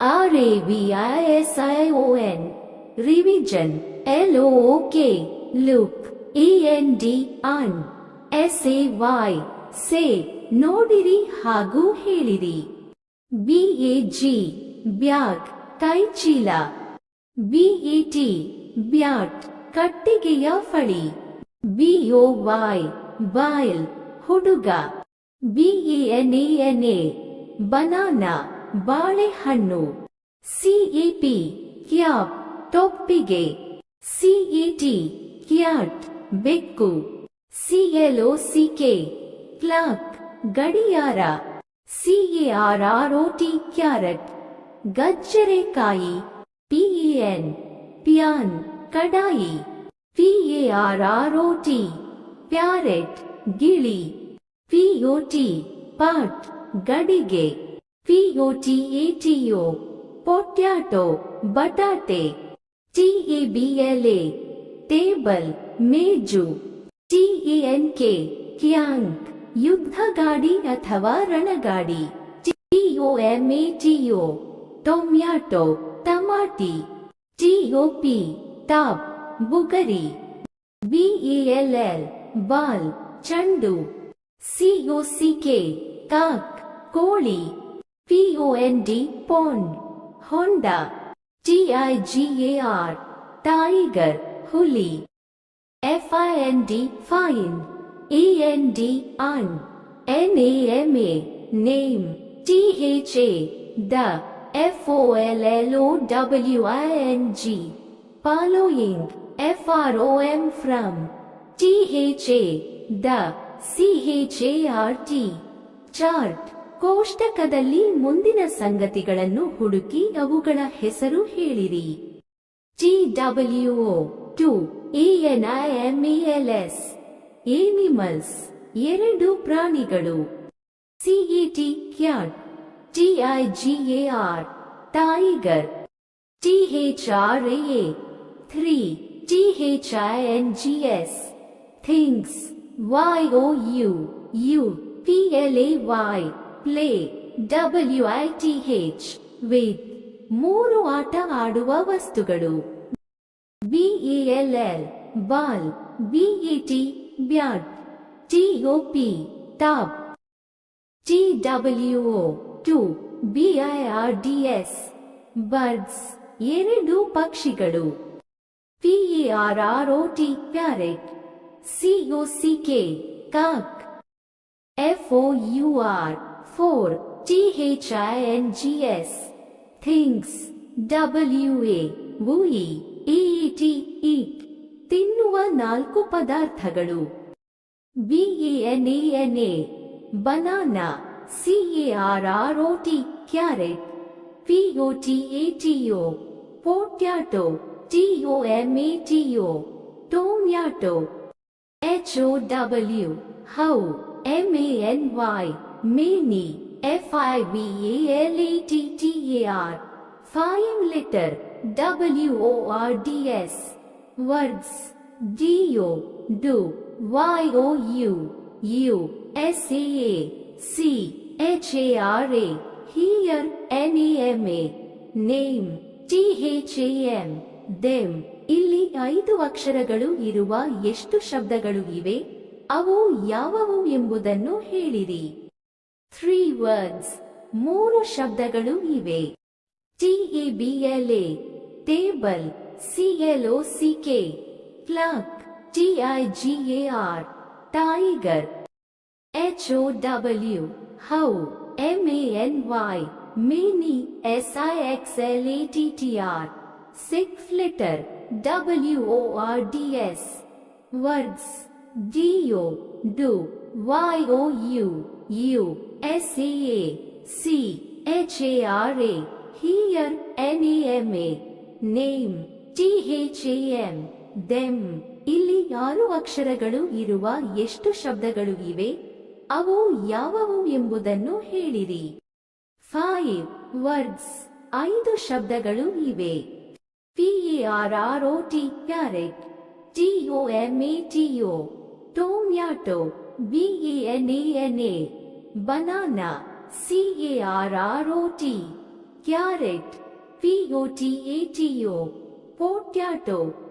RAVISION, revision. LOOK, look. END, un. SAY, say, ನೋಡಿರಿ ಹಾಗೂ ಹೇಳಿರಿ. BAG, ಬ್ಯಾಗ್, ಕೈಚೀಲ. BET, ಬ್ಯಾಟ್, ಕಟ್ಟಿಗೆಯ ಫಳಿ. BOY, ಬಾಯ್ಲ್, ಹುಡುಗ. BANANA, ಬನಾನಾ, ಬಾಳೆಹಣ್ಣು. CAP, cap, ತೊಪ್ಪಿಗೆ. CAT, ಕ್ಯಾಟ್, ಬೆಕ್ಕು. CLOCK, ಕ್ಲಾಕ್, ಗಡಿಯಾರ. CARROT, carrot, ಗಜ್ಜರೆಕಾಯಿ. PEN, ಪ್ಯಾನ್, ಕಡಾಯಿ. PARROT, ಪ್ಯಾರೆಟ್, ಗಿಳಿ. POT, ಪಾಟ್, ಗಡಿಗೆ. POTATO, ಪೊಟ್ಯಾಟೊ, ಬಟಾಟೆ. TABLA, ಟೇಬಲ್, ಮೇಜು. TANK, ಕ್ಯಾಂಕ್, ಯುದ್ಧಗಾಡಿ ಅಥವಾ ರಣಗಾಡಿ. TOMATO, tomato, tomato. TOP, top, ಬುಗರಿ. BALL, ball, ಚೆಂಡು. COCK, ಕಾಕ್, ಕೋಳಿ. POND, ಪೊಂಡ್, ಹೊಂಡ. TIGAR, ಟೈಗರ್, ಹುಲಿ. FIND, fine. END, an. NAMA, name. THA, the. FOLLOWING, following. FROM, from. THA, the. CHART, chart. ಕೋಷ್ಟಕದಲ್ಲಿ ಮುಂದಿನ ಸಂಗತಿಗಳನ್ನು ಹುಡುಕಿ ಅವುಗಳ ಹೆಸರು ಹೇಳಿರಿ. TWO, to. ANIMALS, animals, ಎರಡು ಪ್ರಾಣಿಗಳು. CAT, cat. TIGAR, tiger. THRA, three. THINGS, things. YOU, PLAY, play. WITH, with. ಮೂರು ಆಟ ಆಡುವ ವಸ್ತುಗಳು. BALL, ball. BET, bat. TOP, top. TWO, to. BIRDS, birds, ಎರಡು ಪಕ್ಷಿಗಳು. PARROT, parrot. COCK, cock. FOUR, four. THINGS, things. WA, wui. EET, eat, ತಿನ್ನುವ ನಾಲ್ಕು ಪದಾರ್ಥಗಳು. BANANA, banana. CARROT, carrot. POTATO, potato. TOMATO, tomato. HOW, how. MANY, many. FIVALATTAR, fine letter. WORDS, words. DO, do. YOU, SAA, see. HARA, here. NAMA, name. THAM, them. ಇಲ್ಲಿ 5 ಅಕ್ಷರಗಳು ಇರುವ ಎಷ್ಟು ಶಬ್ದಗಳು ಇವೆ? ಅವು ಯಾವುವು ಎಂಬುದನ್ನು ಹೇಳಿರಿ. 3 words, 3 ಶಬ್ದಗಳು ಇವೆ. TABLA, table. CLOCK, clock. TIGAR, tiger. HOW, how. MANY, many. SIXLATTR, 6 letter. WORDS, words. DO, do. YOU, SAA, see. HARA, here. NAMA, name. THAM, them. ಇಲ್ಲಿ 6 ಅಕ್ಷರಗಳು ಇರುವ ಎಷ್ಟು ಶಬ್ದಗಳು ಇವೆ? ಅವು ಯಾವುವು ಎಂಬುದನ್ನು ಹೇಳಿರಿ. 5 words, 5 ಶಬ್ದಗಳು ಇವೆ. PARROT, parrot. TOMATO, tomato. BANANA, banana. CARROT, Carrot. Potato. Potato.